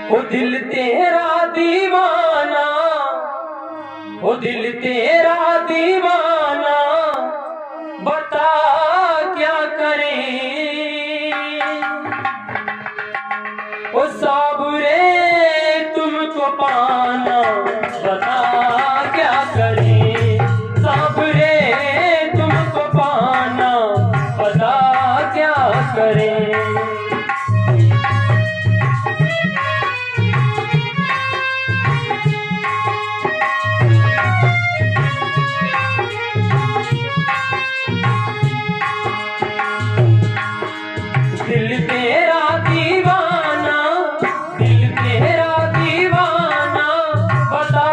ओ दिल तेरा दीवाना, ओ दिल तेरा दीवाना, बता क्या करें। ओ साबरे तुमको पाना, बता क्या करें। साबरे तुमको पाना, बता क्या करें। दिल तेरा दीवाना, दिल तेरा दीवाना, बता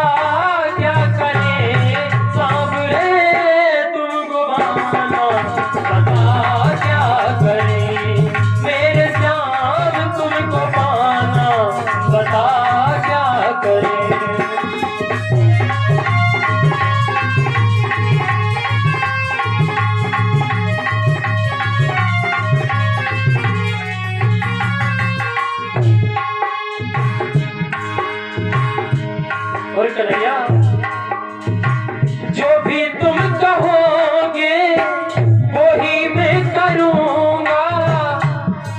क्या करे। साबरे तुमको पाना, बता क्या करे। मेरे श्याम तुमको पाना, बता क्या करे। और कन्हैया, जो भी तुम कहोगे वही मैं करूंगा,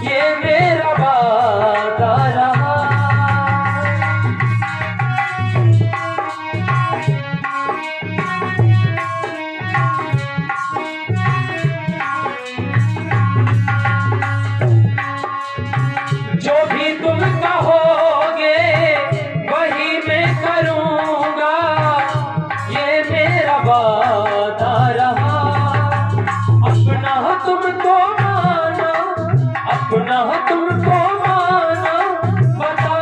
ये मेरा वादा रहा। जो भी तुम कहोगे वही मैं करूंगा, ये मेरा वादा रहा। अपना तुमको माना, अपना तुमको माना, बता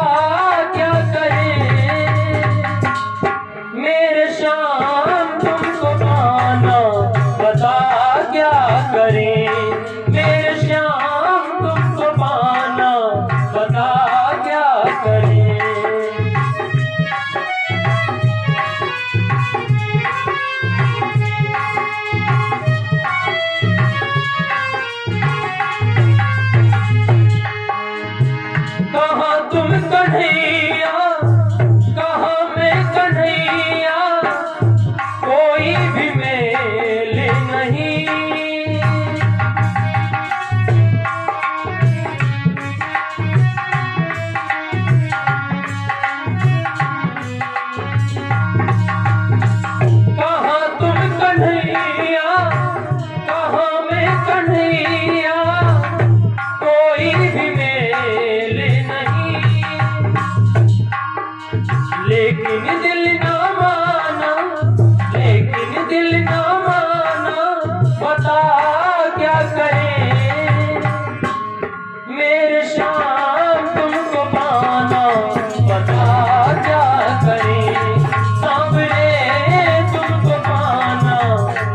क्या करें। मेरे श्याम तुमको पाना, बता क्या करें। मेरे श्याम तुमको पाना, बता क्या करें। कहाँ तुम कन्हैया, कहाँ मैं कन्हैया, कोई भी मेल नहीं। कहाँ तुम कन्हैया, कहाँ मैं कन्हैया, कोई भी मेल नहीं। लेकिन दिल ना माना, लेकिन दिल ना माना, बता क्या करें। मेरे श्याम तुमको पाना, बता क्या करें। साबरे तुमको पाना,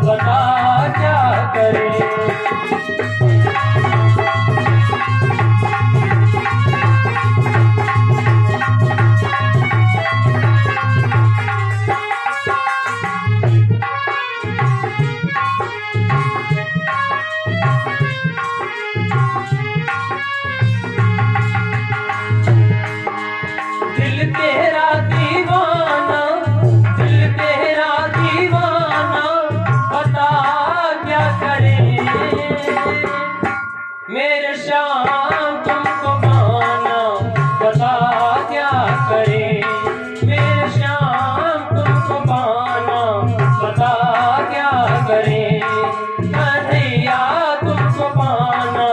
बता क्या करें। दिल तेरा दीवाना, दिल तेरा दीवाना, बता क्या करें। मेरे श्याम तुमको पाना, बता क्या करें। मेरे श्याम तुमको पाना, बता क्या करें। कन्हैया तुमको पाना,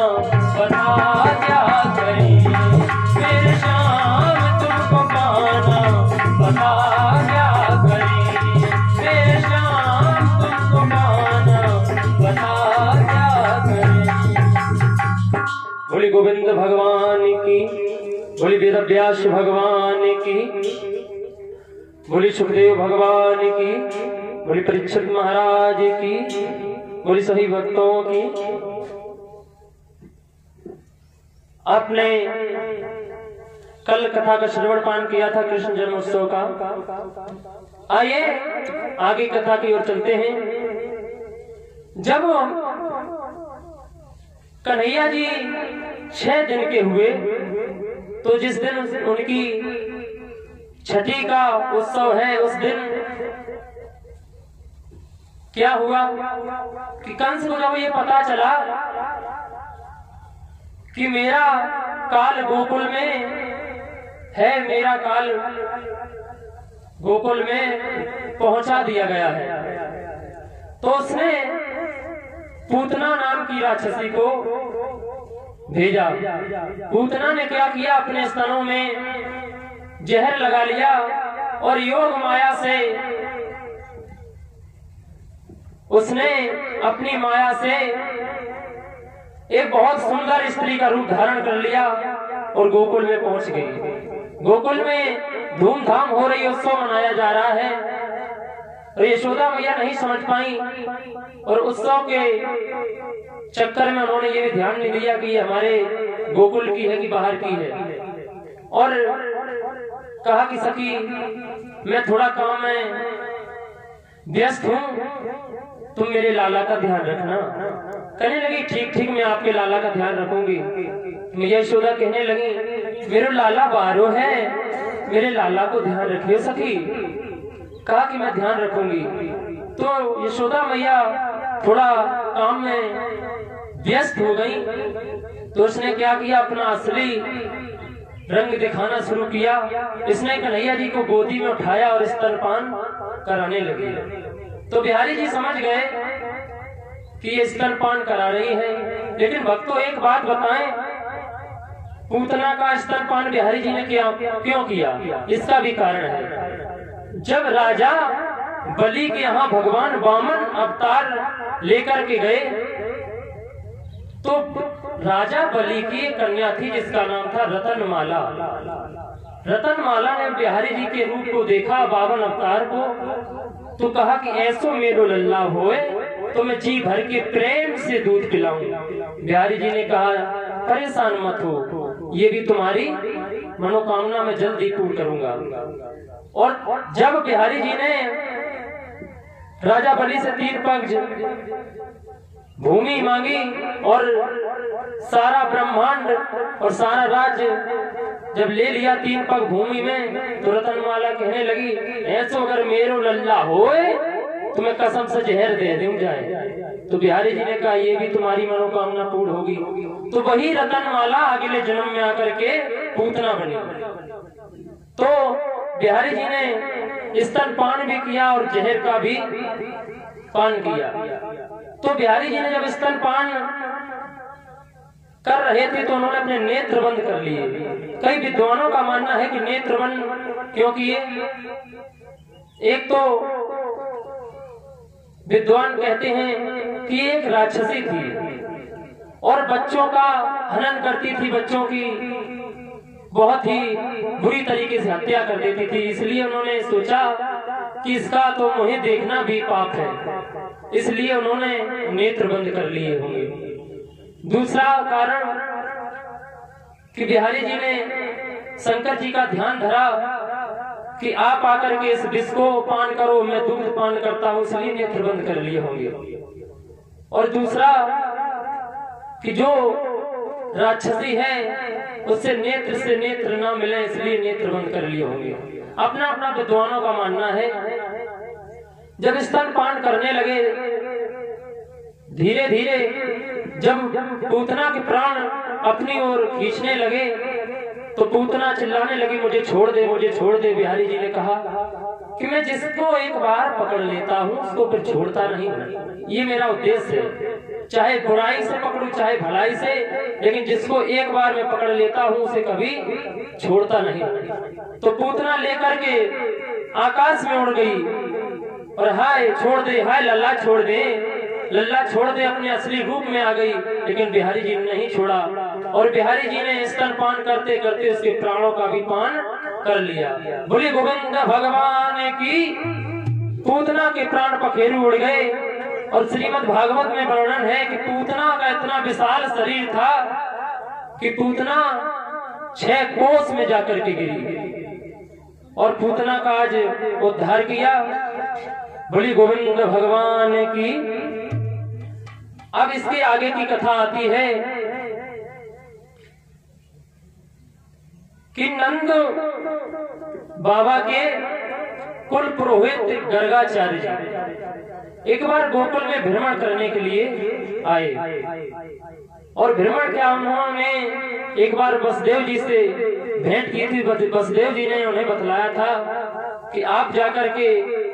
बता क्या करें। मेरे श्याम तुमको पाना, बता क्या करें। मेरे श्याम तुमको पाना, बता क्या करें। बोली गोविंद भगवान की, बोली वेद व्यास भगवान की, बोली सुखदेव भगवान की, बोली परीक्षित महाराज की, बोली सभी भक्तों की। आपने कल कथा का श्रवण पान किया था कृष्ण जन्मोत्सव का। आइए आगे कथा की ओर चलते हैं। जब कन्हैया जी 6 दिन के हुए तो जिस दिन उनकी छठी का उत्सव है, उस दिन क्या हुआ कि कंस को जब ये पता चला कि मेरा काल गोकुल में है, मेरा काल गोकुल में पहुंचा दिया गया है, तो उसने पूतना नाम की राक्षसी को भेजा। पूतना ने क्या किया, अपने स्तनों में जहर लगा लिया और योग माया से उसने अपनी माया से एक बहुत सुंदर स्त्री का रूप धारण कर लिया और गोकुल में पहुंच गई। गोकुल में धूमधाम हो रही, उत्सव मनाया जा रहा है और यशोदा मैया नहीं समझ पाई और उत्सव के चक्कर में उन्होंने ये भी ध्यान नहीं दिया कि ये हमारे गोकुल की है कि बाहर की है, और कहा कि सखी मैं थोड़ा काम में व्यस्त हूँ, तुम मेरे लाला का ध्यान रखना। कहने लगी ठीक ठीक, मैं आपके लाला का ध्यान रखूंगी। मुझे यशोदा कहने लगी मेरे लाला बारो है, मेरे लाला को ध्यान रखियो सखी। कहा कि मैं ध्यान रखूंगी। तो यशोदा मैया थोड़ा काम में व्यस्त हो गई, तो उसने क्या किया, अपना असली रंग दिखाना शुरू किया। इसने कन्हैया जी को गोदी में उठाया और स्तनपान कराने लगी। तो बिहारी जी समझ गए कि ये स्तनपान करा रही है, लेकिन भक्तों एक बात बताएं, पूतना का स्तनपान बिहारी जी ने क्यों किया? इसका भी कारण है। जब राजा बलि के यहाँ भगवान वामन अवतार लेकर के गए, तो राजा बलि की एक कन्या थी जिसका नाम था रतनमाला। रतनमाला ने बिहारी जी के रूप को देखा, वामन अवतार को, तो कहा कि ऐसो मेरो लल्ला होए तो मैं जी भर के प्रेम से दूध पिलाऊं। बिहारी जी ने कहा परेशान मत हो, ये भी तुम्हारी मनोकामना में जल्दी पूर्ण करूंगा। और जब बिहारी जी ने राजा बलि से 3 पग भूमि मांगी और सारा ब्रह्मांड और सारा राज्य जब ले लिया 3 पग भूमि में, तो रतनमाला कहने लगी ऐसो अगर मेरो लल्ला होए तो मैं कसम से जहर दे दूं जाए। तो बिहारी जी ने कहा ये भी तुम्हारी मनोकामना पूर्ण होगी। तो वही रतनमाला अगले जन्म में आकर के पूतना बनी। तो बिहारी जी ने स्तनपान भी किया और जहर का भी पान किया। तो बिहारी जी ने जब स्तनपान कर रहे थे तो उन्होंने अपने नेत्र बंद कर लिए। कई विद्वानों का मानना है कि नेत्र बंद क्यों किए? एक तो विद्वान कहते हैं कि एक राक्षसी थी और बच्चों का हनन करती थी, बच्चों की बहुत ही बुरी तरीके से हत्या कर देती थी। इसलिए उन्होंने सोचा कि इसका तो मुझे देखना भी पाप है, इसलिए उन्होंने नेत्र बंद कर लिए होंगे। दूसरा कारण कि बिहारी जी ने शंकर जी का ध्यान धरा कि आप आकर के इस विष को पान करो, मैं दूध पान करता हूं, इसलिए नेत्र बंद कर लिए होंगे। और दूसरा कि जो राक्षसी है उससे नेत्र से नेत्र ना मिले, इसलिए नेत्र बंद कर लिए होंगे। अपना अपना विद्वानों का मानना है। जब स्तनपान करने लगे, धीरे धीरे जब पूतना के प्राण अपनी ओर खींचने लगे तो पूतना चिल्लाने लगी मुझे छोड़ दे, मुझे छोड़ दे। बिहारी जी ने कहा कि मैं जिसको एक बार पकड़ लेता हूँ उसको फिर छोड़ता नहीं हूँ, ये मेरा उद्देश्य है। चाहे बुराई से पकड़ू चाहे भलाई से, लेकिन जिसको एक बार मैं पकड़ लेता हूँ उसे कभी छोड़ता नहीं। तो पूतना लेकर के आकाश में उड़ गई और हाय छोड़ दे, हाय लल्ला छोड़ दे, लल्ला छोड़ दे, अपने असली रूप में आ गई। लेकिन बिहारी जी ने नहीं छोड़ा और बिहारी जी ने स्तनपान करते करते उसके प्राणों का भी पान कर लिया। बोले गोविंद भगवान की। पूतना के प्राण पखेरु उड़ गए और श्रीमद् भागवत में वर्णन है कि पूतना का इतना विशाल शरीर था कि पूतना 6 कोस में जाकर के गिरी और पूतना का आज उद्धार किया। बोली गोविंद भगवान की। अब इसके आगे की कथा आती है कि नंद बाबा के कुल पुरोहित गर्गाचार्य जी एक बार गोकुल में भ्रमण करने के लिए आए। और भ्रमण क्या, उन्होंने एक बार वसुदेव जी से भेंट की थी। वसुदेव जी ने उन्हें बतलाया था कि आप जाकर के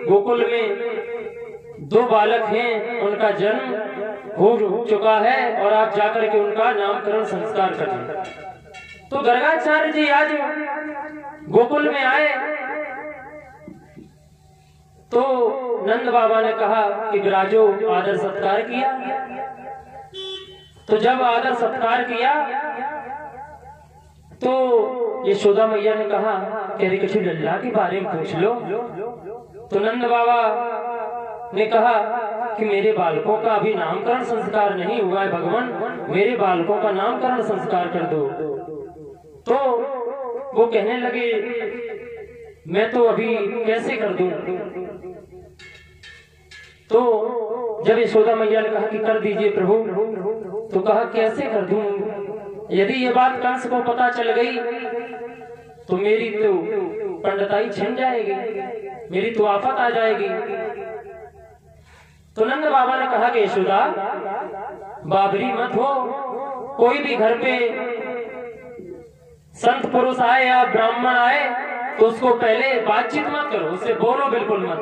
गोकुल में 2 बालक हैं, उनका जन्म हो चुका है और आप जाकर के उनका नामकरण संस्कार कर दें। तो गर्गाचार्य जी आज गोकुल में आए तो नंद बाबा ने कहा कि विराजो, आदर सत्कार किया। तो जब आदर सत्कार किया तो यशोदा मैया ने कहा तेरे कुछ लल्ला के बारे में पूछ लो। तो नंद बाबा ने कहा कि मेरे बालकों का अभी नामकरण संस्कार नहीं हुआ है भगवान, मेरे बालकों का नामकरण संस्कार कर दो। तो वो कहने लगे मैं तो अभी कैसे कर दूं। तो जब यशोदा मैया ने कहा कि कर दीजिए प्रभु, तो कहा कैसे कर दूं, यदि ये बात कंस को पता चल गई तो मेरी तो पंडिताई छिन जाएगी, मेरी तो आफत आ जाएगी। तो नंद बाबा ने कहा कि यशोदा बाबरी मत हो, कोई भी घर पे संत पुरुष आए या ब्राह्मण आए तो उसको पहले बातचीत मत करो, उससे बोलो बिल्कुल मत।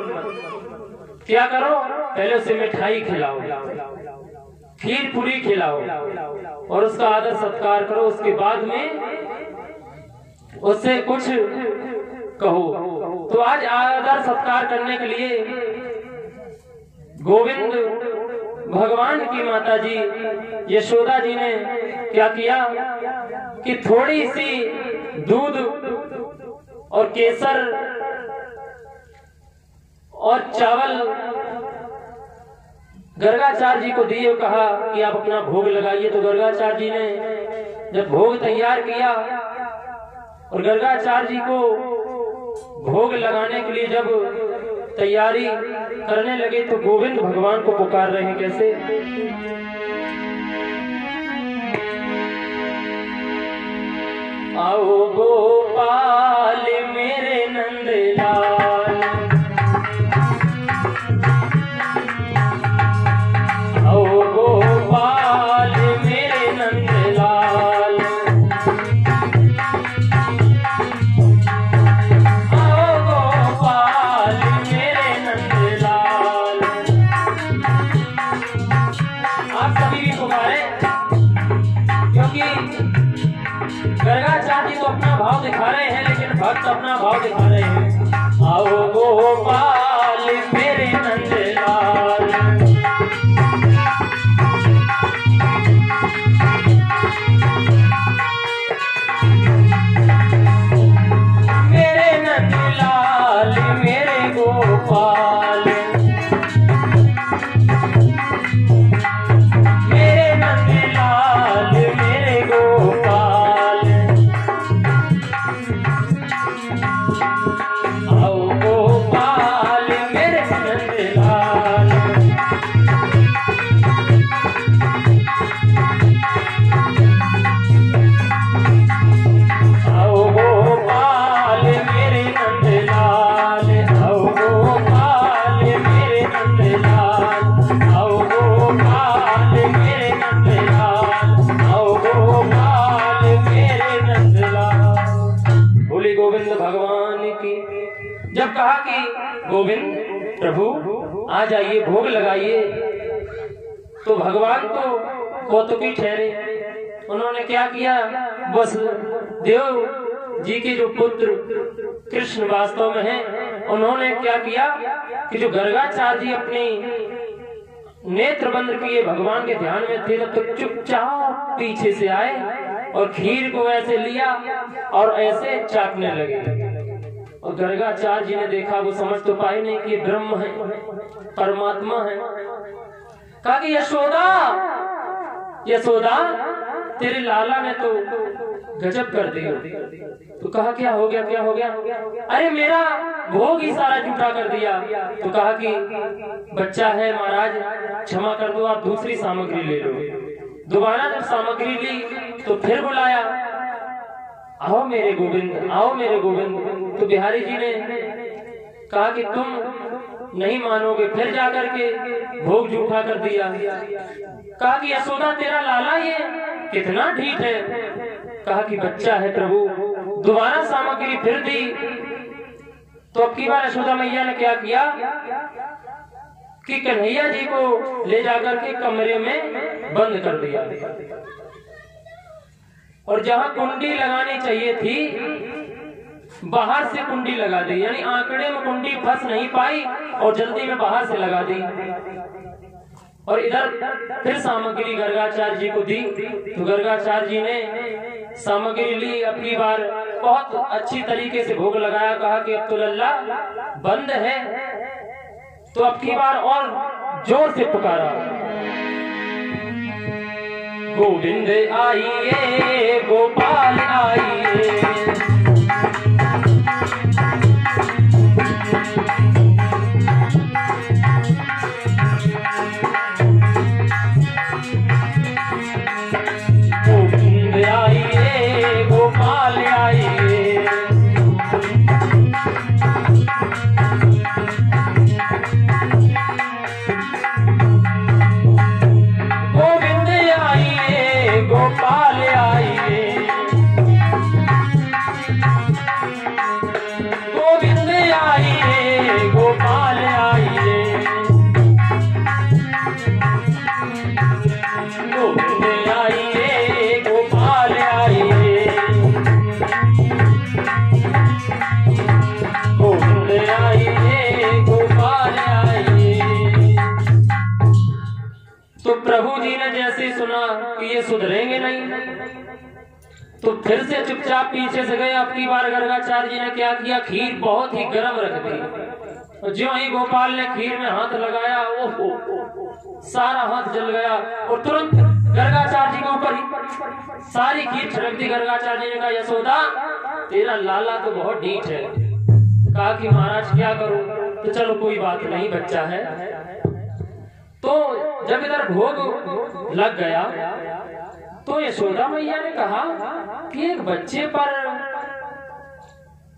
क्या करो, पहले उसे मिठाई खिलाओ, खीर पूरी खिलाओ और उसका आदर सत्कार करो। उसके बाद में उससे कुछ कहो। तो आज आदर सत्कार करने के लिए गोविंद भगवान की माता जी यशोदा जी ने क्या किया कि थोड़ी सी दूध और केसर और चावल गर्गाचार्य जी को दिए, कहा कि आप अपना भोग लगाइए। तो गर्गाचार्य जी ने जब भोग तैयार किया और गर्गाचार्य जी को भोग लगाने के लिए जब तैयारी करने लगे तो गोविंद भगवान को पुकार रहे हैं कैसे, आओ गोपाल मेरे नंदलाल, आओ गोपाल मेरे नंदलाल, आओ गोपाल मेरे नंदलाल। आप सभी भी पुकारे क्योंकि गर्गाचार्य जी तो अपना भाव दिखा रहे हैं लेकिन भक्त अपना भाव दिखा रहे हैं। आओ गोपाल मेरे नंदलाल, मेरे नंदलाल मेरे गोपाल, मेरे नंदलाल मेरे गोपाल, आओ गोपाल मेरे नंदलाल, आओ गोपाल मेरे नंदलाल, आओ गोपाल मेरे नंदलाल, आओ गोपाल मेरे नंदलाल, आओ गोपाल मेरे नंदलाल। बोले गोविंद भगवान की। जब कहा कि गोविंद प्रभु आ जाइए भोग लगाइए तो भगवान तो कौतुकी ठहरे। उन्होंने क्या किया, बस देव जी के जो पुत्र कृष्ण वास्तव में हैं, उन्होंने क्या किया कि जो गर्गाचार्य जी अपनी नेत्र बंद किए भगवान के ध्यान में थे, तब तो चुपचाप पीछे से आए और खीर को ऐसे लिया और ऐसे चाटने लगे। और गर्गाचार्य जी ने देखा, वो समझ तो पाए नहीं कि ब्रह्म है, परमात्मा है। कहा कि यशोदा यशोदा तेरे लाला ने तो गजब कर दिया। तो कहा क्या हो गया, क्या हो गया? अरे मेरा भोग ही सारा झूठा कर दिया। तो कहा कि बच्चा है महाराज, क्षमा कर दो, आप दूसरी सामग्री ले लो। दोबारा जब सामग्री ली तो फिर बुलाया आओ मेरे गोविंद, आओ मेरे गोविंद। तो बिहारी जी ने कहा कि तुम नहीं मानोगे, फिर जाकर के भोग जूठा कर दिया। कहा कि यशोदा तेरा लाला ये कितना ढीठ है। कहा कि बच्चा है प्रभु। दोबारा सामग्री फिर दी। तो अब की बार यशोदा मैया ने क्या किया कि कन्हैया जी को ले जाकर के कमरे में बंद कर दिया, और जहां कुंडी लगानी चाहिए थी बाहर से कुंडी लगा दी, यानी आंकड़े में कुंडी फंस नहीं पाई और जल्दी में बाहर से लगा दी। और इधर फिर सामग्री गर्गाचार्य जी को दी। तो गर्गाचार्य जी ने सामग्री ली, अब की बार बहुत अच्छी तरीके से भोग लगाया। कहा कि अब तो लल्ला बंद है। तो अब की बार और जोर से पुकारा, गोविंद आइए, गोपाल आइए। गोविंद आइए, गोपाल आइए। गोविंद आइए, गोपाल आइए। गोविंद आइए, गोपाल आइए। गोविंद आइए, गोपाल आइए। गोविंद आइए, गोपाल आइए। तो प्रभु जी ने जैसे सुना कि ये सुधरेंगे नहीं, तो फिर से चुपचाप पीछे से गए। अब की बार गर्गाचार्य जी ने क्या किया, खीर बहुत ही गर्म रख दी। और जो ही गोपाल ने खीर में हाथ लगाया, ओहो, सारा हाथ जल गया और तुरंत गर्गाचार्य जी के ऊपर ही सारी खीर छिड़क दी। गर्गाचार्य जी ने कहा, यशोदा तेरा लाला तो बहुत ढीठ है। कहा कि महाराज क्या करूं। तो चलो कोई बात नहीं, बच्चा है। तो जब इधर भोग लग गया तो यशोदा मैया ने कहा कि एक बच्चे पर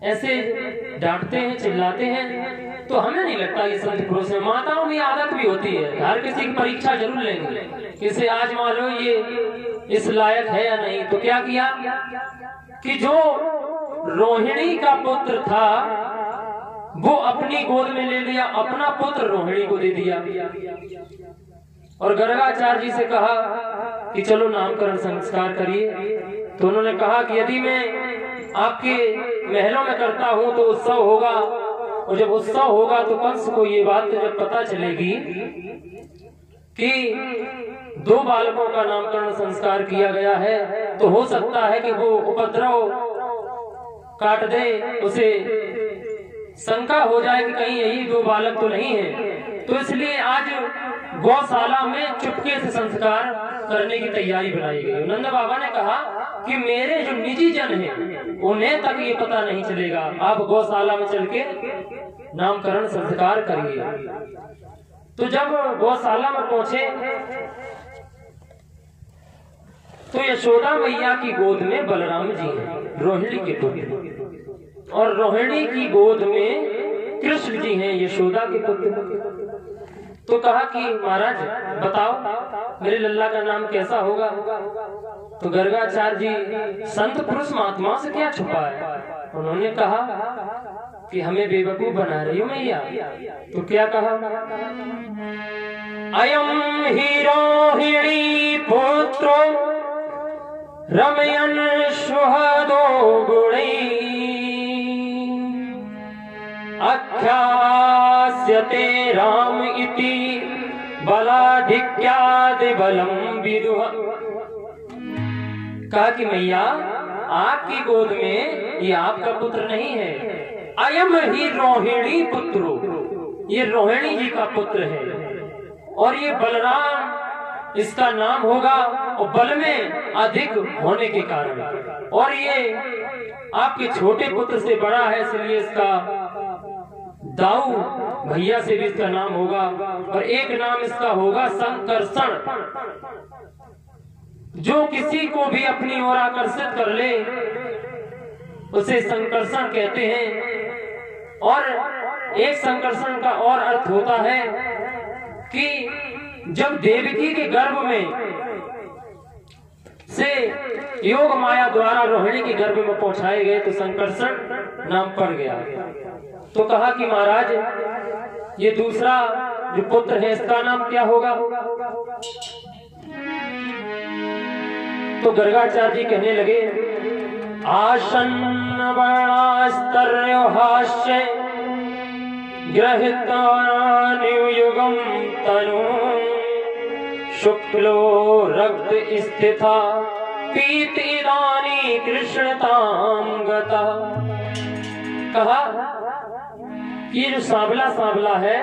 ऐसे डांटते हैं, चिल्लाते हैं, तो हमें नहीं लगता ये संत पुरुष में। माताओं की आदत भी होती है, हर किसी की परीक्षा जरूर लेंगे, किसे आज मान लो ये इस लायक है या नहीं। तो क्या किया कि जो रोहिणी का पुत्र था वो अपनी गोद में ले लिया, अपना पुत्र रोहिणी को दे दिया। और गर्गाचार्य जी से कहा कि चलो नामकरण संस्कार करिए। तो उन्होंने कहा कि यदि मैं आपके महलों में करता हूं तो उत्सव होगा, और जब उत्सव होगा तो कंस को ये बात जब पता चलेगी कि 2 बालकों का नामकरण संस्कार किया गया है, तो हो सकता है कि वो उपद्रव काट दे, उसे शंका हो जाए कि कहीं यही 2 बालक तो नहीं है। तो इसलिए आज गौशाला में चुपके से संस्कार करने की तैयारी बनाई गई। नंद बाबा ने कहा कि मेरे जो निजी जन हैं उन्हें तक ये पता नहीं चलेगा, आप गौशाला में चल के नामकरण संस्कार करिए। तो जब गौशाला में पहुंचे तो यशोदा मैया की गोद में बलराम जी हैं, रोहिणी के पुत्र, और रोहिणी की गोद में कृष्ण जी हैं, यशोदा के पुत्र। तो कहा कि महाराज बताओ मेरे लल्ला का नाम कैसा होगा। तो गर्गाचार्य जी संत पुरुष महात्मा से क्या छुपा है। उन्होंने कहा कि हमें बेवकूफ बना रही हो मैया। तो क्या कहा, अयम ही रोहिणी पुत्रो रमयन सुहदो गुणी आख्यास्यते राम इति बलाधिक्यादि बलम विदुह। कहा कि मैया आपकी गोद में ये आपका पुत्र नहीं है, अयम ही रोहिणी पुत्रो, ये रोहिणी जी का पुत्र है, और ये बलराम इसका नाम होगा, और बल में अधिक होने के कारण, और ये आपके छोटे पुत्र से बड़ा है, इसलिए इसका दाऊ भैया से भी इसका नाम होगा, और एक नाम इसका होगा संकर्षण। जो किसी को भी अपनी ओर आकर्षित कर ले उसे संकर्षण कहते हैं। और एक संकर्षण का और अर्थ होता है कि जब देवकी के गर्भ में से योग माया द्वारा रोहिणी के गर्भ में पहुंचाए गए तो संकर्षण नाम पड़ गया। तो कहा कि महाराज ये दूसरा जो पुत्र है इसका नाम क्या होगा? तो गर्गाचार्य जी कहने लगे आसन्न वर्णास्तर्य हास्य गृहीत्वा नियुगम तनु शुक्लो रक्त स्थिता पीत इदानी कृष्णताम गता। कहा कि ये जो सांवला सांवला है,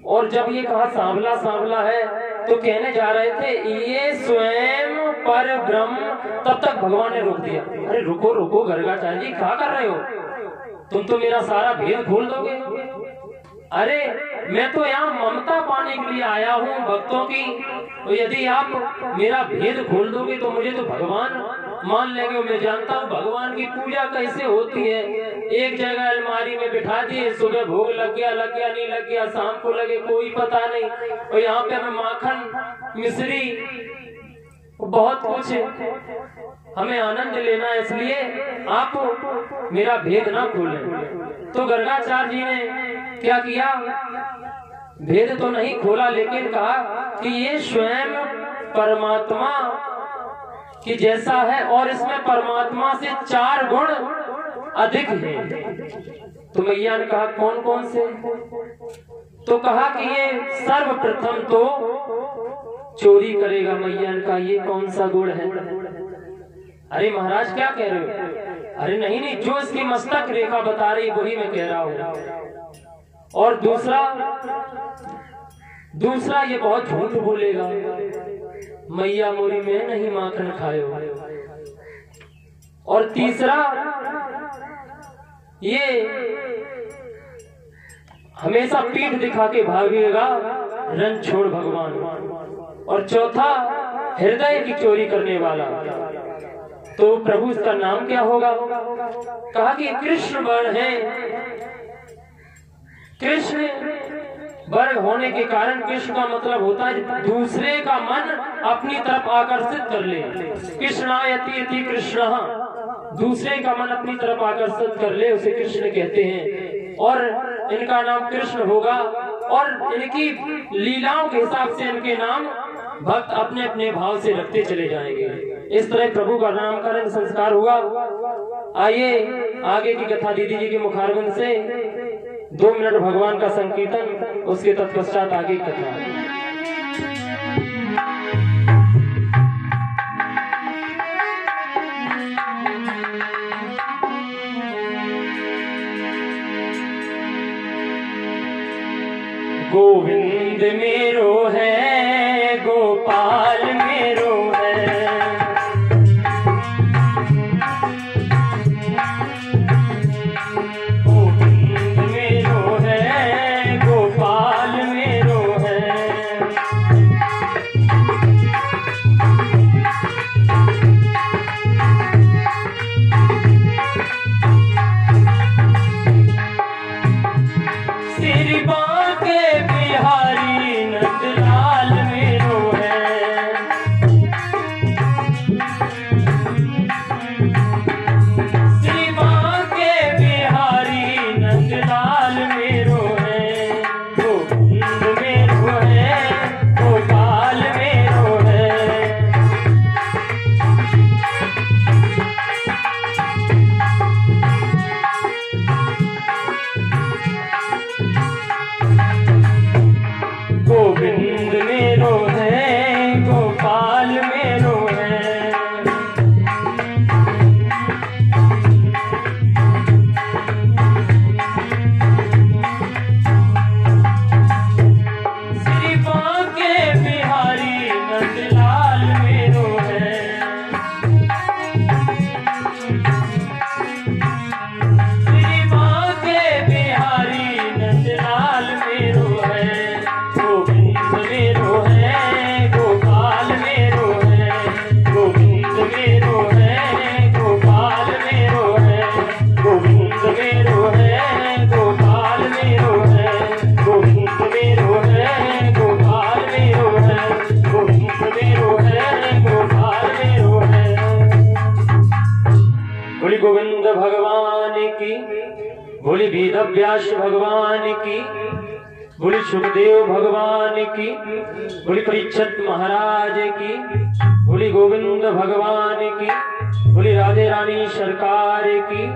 और जब ये कहा सांवला सांवला है तो कहने जा रहे थे ये स्वयं पर ब्रह्म। तब तक भगवान ने रोक दिया, अरे रुको रुको गर्गाचार्य जी क्या कर रहे हो, तुम तो मेरा सारा भेद खोल दोगे। अरे मैं तो यहाँ ममता पाने के लिए आया हूँ भक्तों की, तो यदि आप मेरा भेद खोल दोगे तो मुझे तो भगवान मान लेंगे। मैं जानता हूँ भगवान की पूजा कैसे होती है। एक जगह अलमारी में बिठा दिए, सुबह भोग लग गया नहीं लग गया, शाम को लगे कोई पता नहीं। और यहाँ पे हमें माखन मिश्री बहुत कुछ हमें आनंद लेना है, इसलिए आप मेरा भेद ना खोलें। तो गर्गाचार्य जी ने क्या किया, भेद तो नहीं खोला लेकिन कहा कि ये स्वयं परमात्मा की जैसा है और इसमें परमात्मा से 4 गुण अधिक है। तो मैया ने कहा कौन कौन से? तो कहा कि ये सर्वप्रथम तो चोरी करेगा। मैया ने कहा ये कौन सा गुण है? अरे महाराज क्या कह रहे हो? अरे नहीं नहीं, जो इसकी मस्तक रेखा बता रही वही मैं कह रहा हूँ। और दूसरा ये बहुत झूठ बोलेगा, मैया मोरी में नहीं माखन खायो। और तीसरा ये हमेशा पीठ दिखा के भागेगा, रन छोड़ भगवान। और चौथा हृदय की चोरी करने वाला। तो प्रभु इसका नाम क्या होगा? कहा कि कृष्ण वर्ण है। कृष्ण वर्ग होने के कारण कृष्ण का मतलब होता है दूसरे का मन अपनी तरफ आकर्षित कर ले। कृष्णायति इति कृष्ण, दूसरे का मन अपनी तरफ आकर्षित कर ले उसे कृष्ण कहते हैं। और इनका नाम कृष्ण होगा और इनकी लीलाओं के हिसाब से इनके नाम भक्त अपने अपने भाव से रखते चले जाएंगे। इस तरह प्रभु का नामकरण संस्कार हुआ। आइए आगे की कथा दीदी जी के मुखारबिंद से 2 मिनट भगवान का संकीर्तन, उसके तत्पश्चात आगे की कथा। गोविंद मेरो है, गोपाल मेरो है, गोविंद मेरो है, गोपाल मेरो है। सिर बांके बिहारी न बोली गोविंद भगवान की, बोली वेदव्यास भगवान की, बोली सुखदेव भगवान की, बोली परीक्षित महाराज की, बोली गोविंद भगवान की, बोली राधे रानी सरकार की।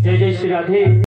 जय जय श्री राधे।